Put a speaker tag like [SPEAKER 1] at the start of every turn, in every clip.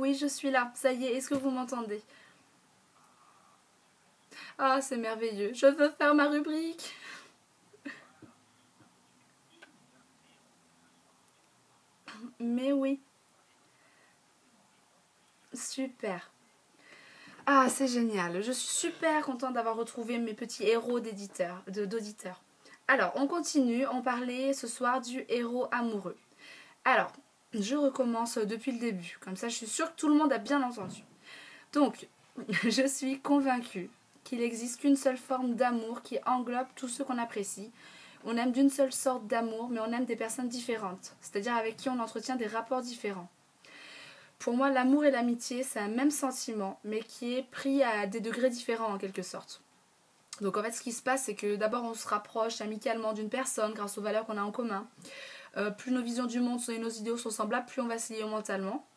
[SPEAKER 1] oui, je suis là. Ça y est, est-ce que vous m'entendez? Ah, c'est merveilleux. Je veux faire ma rubrique. Mais oui, super. Ah, c'est génial. Je suis super contente d'avoir retrouvé mes petits héros d'auditeurs. Alors, on continue. On parlait ce soir du héros amoureux. Alors, je recommence depuis le début. Comme ça, je suis sûre que tout le monde a bien entendu. Donc, je suis convaincue qu'il n'existe qu'une seule forme d'amour qui englobe tous ceux qu'on apprécie. On aime d'une seule sorte d'amour, mais on aime des personnes différentes, c'est-à-dire avec qui on entretient des rapports différents. Pour moi, l'amour et l'amitié, c'est un même sentiment, mais qui est pris à des degrés différents en quelque sorte. Donc en fait, ce qui se passe, c'est que d'abord on se rapproche amicalement d'une personne grâce aux valeurs qu'on a en commun. Plus nos visions du monde et nos idéaux sont semblables, plus on va se lier mentalement.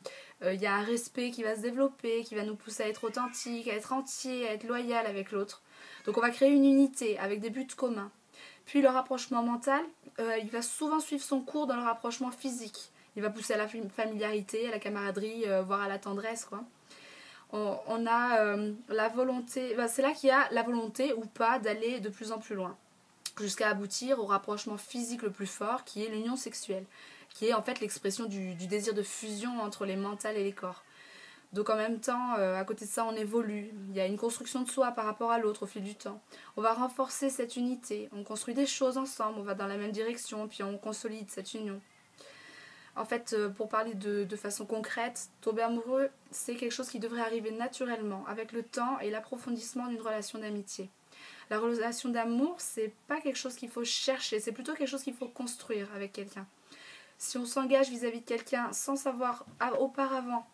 [SPEAKER 1] Il y a un respect qui va se développer, qui va nous pousser à être authentique, à être entier, à être loyal avec l'autre. Donc on va créer une unité avec des buts communs. Puis le rapprochement mental, il va souvent suivre son cours dans le rapprochement physique. Il va pousser à la familiarité, à la camaraderie, voire à la tendresse, quoi. On a la volonté, c'est là qu'il y a la volonté ou pas d'aller de plus en plus loin, jusqu'à aboutir au rapprochement physique le plus fort, qui est l'union sexuelle, qui est en fait l'expression du désir de fusion entre les mentales et les corps. Donc en même temps, à côté de ça, on évolue. Il y a une construction de soi par rapport à l'autre au fil du temps. On va renforcer cette unité, on construit des choses ensemble, on va dans la même direction, puis on consolide cette union. En fait, pour parler de façon concrète, tomber amoureux, c'est quelque chose qui devrait arriver naturellement, avec le temps et l'approfondissement d'une relation d'amitié. La relation d'amour, c'est pas quelque chose qu'il faut chercher, c'est plutôt quelque chose qu'il faut construire avec quelqu'un. Si on s'engage vis-à-vis de quelqu'un sans avoir auparavant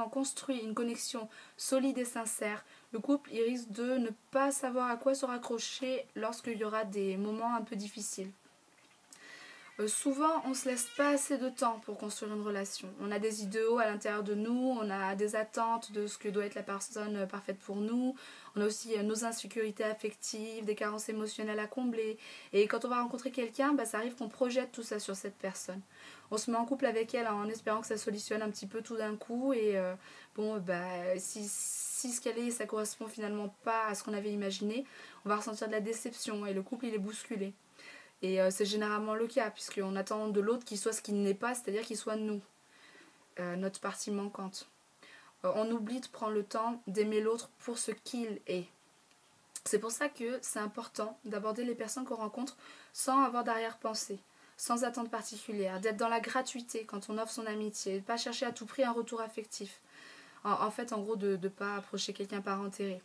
[SPEAKER 1] construit une connexion solide et sincère, le couple il risque de ne pas savoir à quoi se raccrocher lorsqu'il y aura des moments un peu difficiles. Souvent, on ne se laisse pas assez de temps pour construire une relation. On a des idéaux à l'intérieur de nous, on a des attentes de ce que doit être la personne parfaite pour nous, on a aussi nos insécurités affectives, des carences émotionnelles à combler. Et quand on va rencontrer quelqu'un, ça arrive qu'on projette tout ça sur cette personne. On se met en couple avec elle en espérant que ça solutionne un petit peu tout d'un coup. Et si ce qu'elle est, ça correspond finalement pas à ce qu'on avait imaginé, on va ressentir de la déception et le couple il est bousculé. Et c'est généralement le cas, puisqu'on attend de l'autre qu'il soit ce qu'il n'est pas, c'est-à-dire qu'il soit nous, notre partie manquante. On oublie de prendre le temps d'aimer l'autre pour ce qu'il est. C'est pour ça que c'est important d'aborder les personnes qu'on rencontre sans avoir d'arrière-pensée, sans attente particulière, d'être dans la gratuité quand on offre son amitié, de ne pas chercher à tout prix un retour affectif. En fait, en gros, de ne pas approcher quelqu'un par intérêt.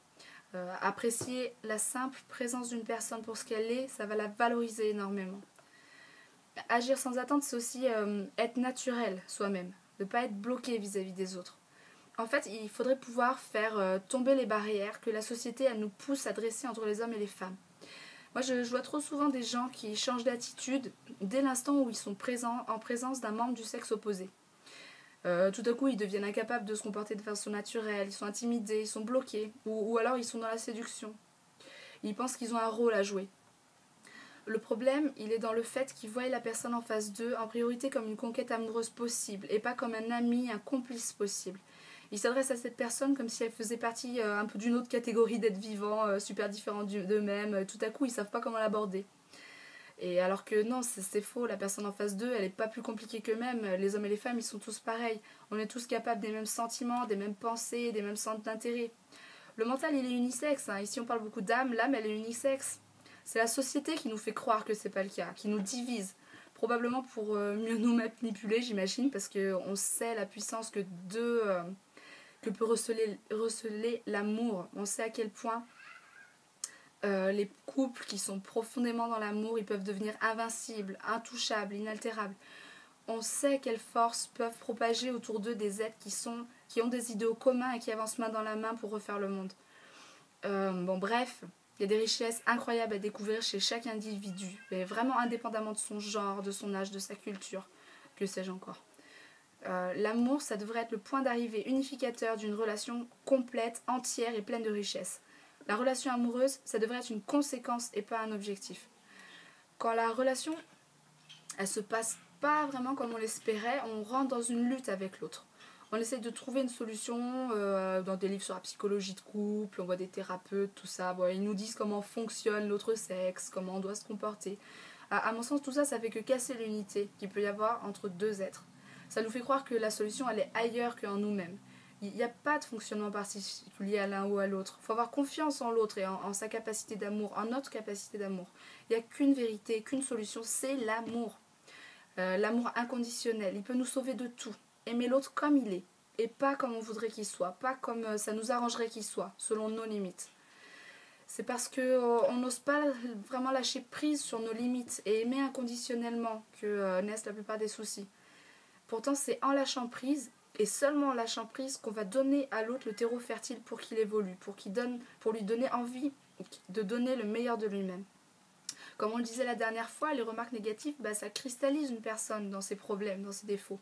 [SPEAKER 1] Apprécier la simple présence d'une personne pour ce qu'elle est, ça va la valoriser énormément. Agir sans attente, c'est aussi être naturel soi-même, ne pas être bloqué vis-à-vis des autres. En fait, il faudrait pouvoir faire tomber les barrières que la société elle nous pousse à dresser entre les hommes et les femmes. Moi, je vois trop souvent des gens qui changent d'attitude dès l'instant où ils sont en présence d'un membre du sexe opposé. Tout à coup, ils deviennent incapables de se comporter de façon naturelle, ils sont intimidés, ils sont bloqués, ou alors ils sont dans la séduction. Ils pensent qu'ils ont un rôle à jouer. Le problème, il est dans le fait qu'ils voient la personne en face d'eux en priorité comme une conquête amoureuse possible, et pas comme un ami, un complice possible. Ils s'adressent à cette personne comme si elle faisait partie un peu d'une autre catégorie d'êtres vivants, super différents d'eux-mêmes. Tout à coup, ils ne savent pas comment l'aborder. Et alors que non, c'est faux, la personne en face d'eux, elle n'est pas plus compliquée qu'eux-mêmes. Les hommes et les femmes, ils sont tous pareils. On est tous capables des mêmes sentiments, des mêmes pensées, des mêmes centres d'intérêt. Le mental, il est unisexe. Ici, on parle beaucoup d'âme, l'âme, elle est unisexe. C'est la société qui nous fait croire que c'est pas le cas, qui nous divise. Probablement pour mieux nous manipuler, j'imagine, parce qu'on sait la puissance que peut receler l'amour. On sait à quel point les couples qui sont profondément dans l'amour, ils peuvent devenir invincibles, intouchables, inaltérables. On sait quelles forces peuvent propager autour d'eux des êtres qui ont des idéaux communs et qui avancent main dans la main pour refaire le monde. Bref, il y a des richesses incroyables à découvrir chez chaque individu, mais vraiment indépendamment de son genre, de son âge, de sa culture, que sais-je encore. L'amour, ça devrait être le point d'arrivée unificateur d'une relation complète, entière et pleine de richesses. La relation amoureuse, ça devrait être une conséquence et pas un objectif. Quand la relation, elle se passe pas vraiment comme on l'espérait, on rentre dans une lutte avec l'autre. On essaye de trouver une solution dans des livres sur la psychologie de couple, on voit des thérapeutes, tout ça. Bon, ils nous disent comment fonctionne notre sexe, comment on doit se comporter. À mon sens, tout ça, ça fait que casser l'unité qu'il peut y avoir entre deux êtres. Ça nous fait croire que la solution, elle est ailleurs qu'en nous-mêmes. Il n'y a pas de fonctionnement particulier à l'un ou à l'autre. Il faut avoir confiance en l'autre et en sa capacité d'amour, en notre capacité d'amour. Il n'y a qu'une vérité, qu'une solution, c'est l'amour. L'amour inconditionnel, il peut nous sauver de tout. Aimer l'autre comme il est, et pas comme on voudrait qu'il soit, pas comme ça nous arrangerait qu'il soit, selon nos limites. C'est parce qu'on n'ose pas vraiment lâcher prise sur nos limites et aimer inconditionnellement que naissent la plupart des soucis. Pourtant, c'est en lâchant prise, et seulement en lâchant prise, qu'on va donner à l'autre le terreau fertile pour qu'il évolue, pour lui donner envie de donner le meilleur de lui-même. Comme on le disait la dernière fois, les remarques négatives, ça cristallise une personne dans ses problèmes, dans ses défauts.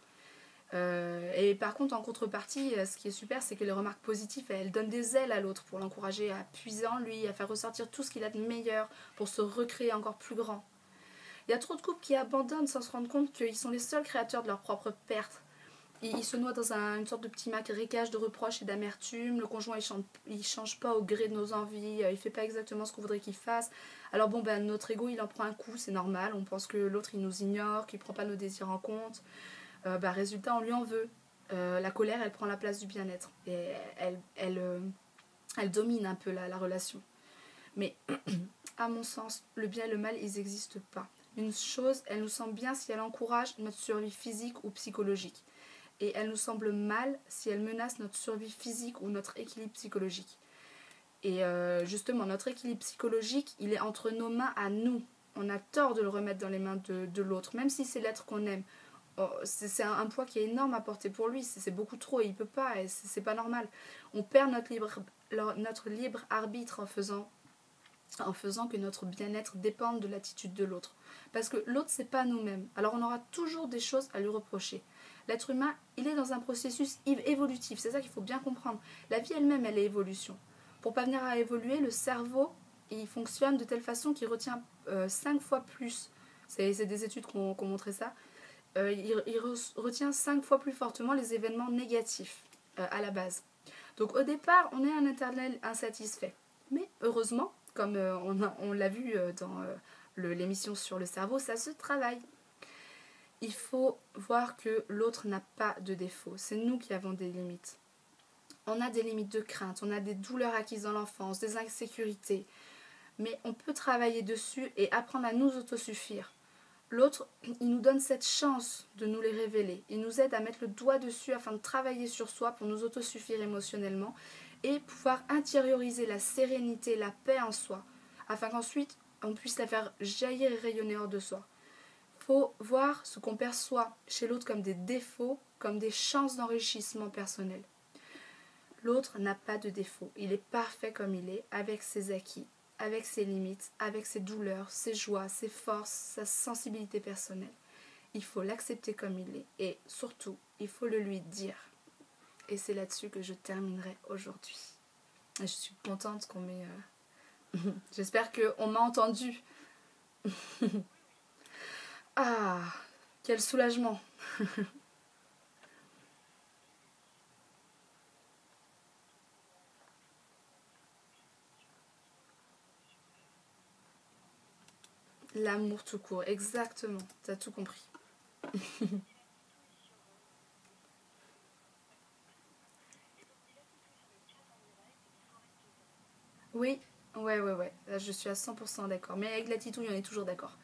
[SPEAKER 1] Et par contre, en contrepartie, ce qui est super, c'est que les remarques positives, elles donnent des ailes à l'autre pour l'encourager à puiser en lui, à faire ressortir tout ce qu'il a de meilleur pour se recréer encore plus grand. Il y a trop de couples qui abandonnent sans se rendre compte qu'ils sont les seuls créateurs de leur propre perte. Ils se noient dans une sorte de petit marécage de reproches et d'amertume. Le conjoint, il change pas au gré de nos envies, il fait pas exactement ce qu'on voudrait qu'il fasse. Alors notre ego, il en prend un coup, c'est normal. On pense que l'autre, il nous ignore, qu'il prend pas nos désirs en compte. Résultat, on lui en veut. La colère, elle prend la place du bien-être. Et elle domine un peu la relation. Mais, à mon sens, le bien et le mal, ils n'existent pas. Une chose, elle nous semble bien si elle encourage notre survie physique ou psychologique. Et elle nous semble mal si elle menace notre survie physique ou notre équilibre psychologique. Et justement, notre équilibre psychologique, il est entre nos mains à nous. On a tort de le remettre dans les mains de l'autre, même si c'est l'être qu'on aime. C'est un poids qui est énorme à porter pour lui, c'est beaucoup trop et il peut pas, et c'est pas normal. On perd notre libre arbitre en faisant que notre bien-être dépende de l'attitude de l'autre. Parce que l'autre, c'est pas nous-mêmes. Alors on aura toujours des choses à lui reprocher. L'être humain, il est dans un processus évolutif, c'est ça qu'il faut bien comprendre. La vie elle-même, elle est évolution. Pour parvenir à évoluer, le cerveau, il fonctionne de telle façon qu'il retient 5 fois plus. C'est des études qui ont montré ça. Il retient 5 fois plus fortement les événements négatifs à la base. Donc au départ, on est un éternel insatisfait. Mais heureusement, comme on l'a vu dans l'émission sur le cerveau, ça se travaille. Il faut voir que l'autre n'a pas de défaut. C'est nous qui avons des limites. On a des limites de crainte, on a des douleurs acquises dans l'enfance, des insécurités. Mais on peut travailler dessus et apprendre à nous autosuffire. L'autre, il nous donne cette chance de nous les révéler. Il nous aide à mettre le doigt dessus afin de travailler sur soi pour nous autosuffire émotionnellement et pouvoir intérioriser la sérénité, la paix en soi, afin qu'ensuite on puisse la faire jaillir et rayonner hors de soi. Il faut voir ce qu'on perçoit chez l'autre comme des défauts, comme des chances d'enrichissement personnel. L'autre n'a pas de défaut. Il est parfait comme il est, avec ses acquis, avec ses limites, avec ses douleurs, ses joies, ses forces, sa sensibilité personnelle. Il faut l'accepter comme il est et surtout, il faut le lui dire. Et c'est là-dessus que je terminerai aujourd'hui. Je suis contente qu'on m'ait... J'espère qu'on m'a entendu. Ah, quel soulagement. L'amour tout court, exactement. T'as tout compris. Oui, ouais. Là, je suis à 100% d'accord. Mais avec la titouille, on est toujours d'accord.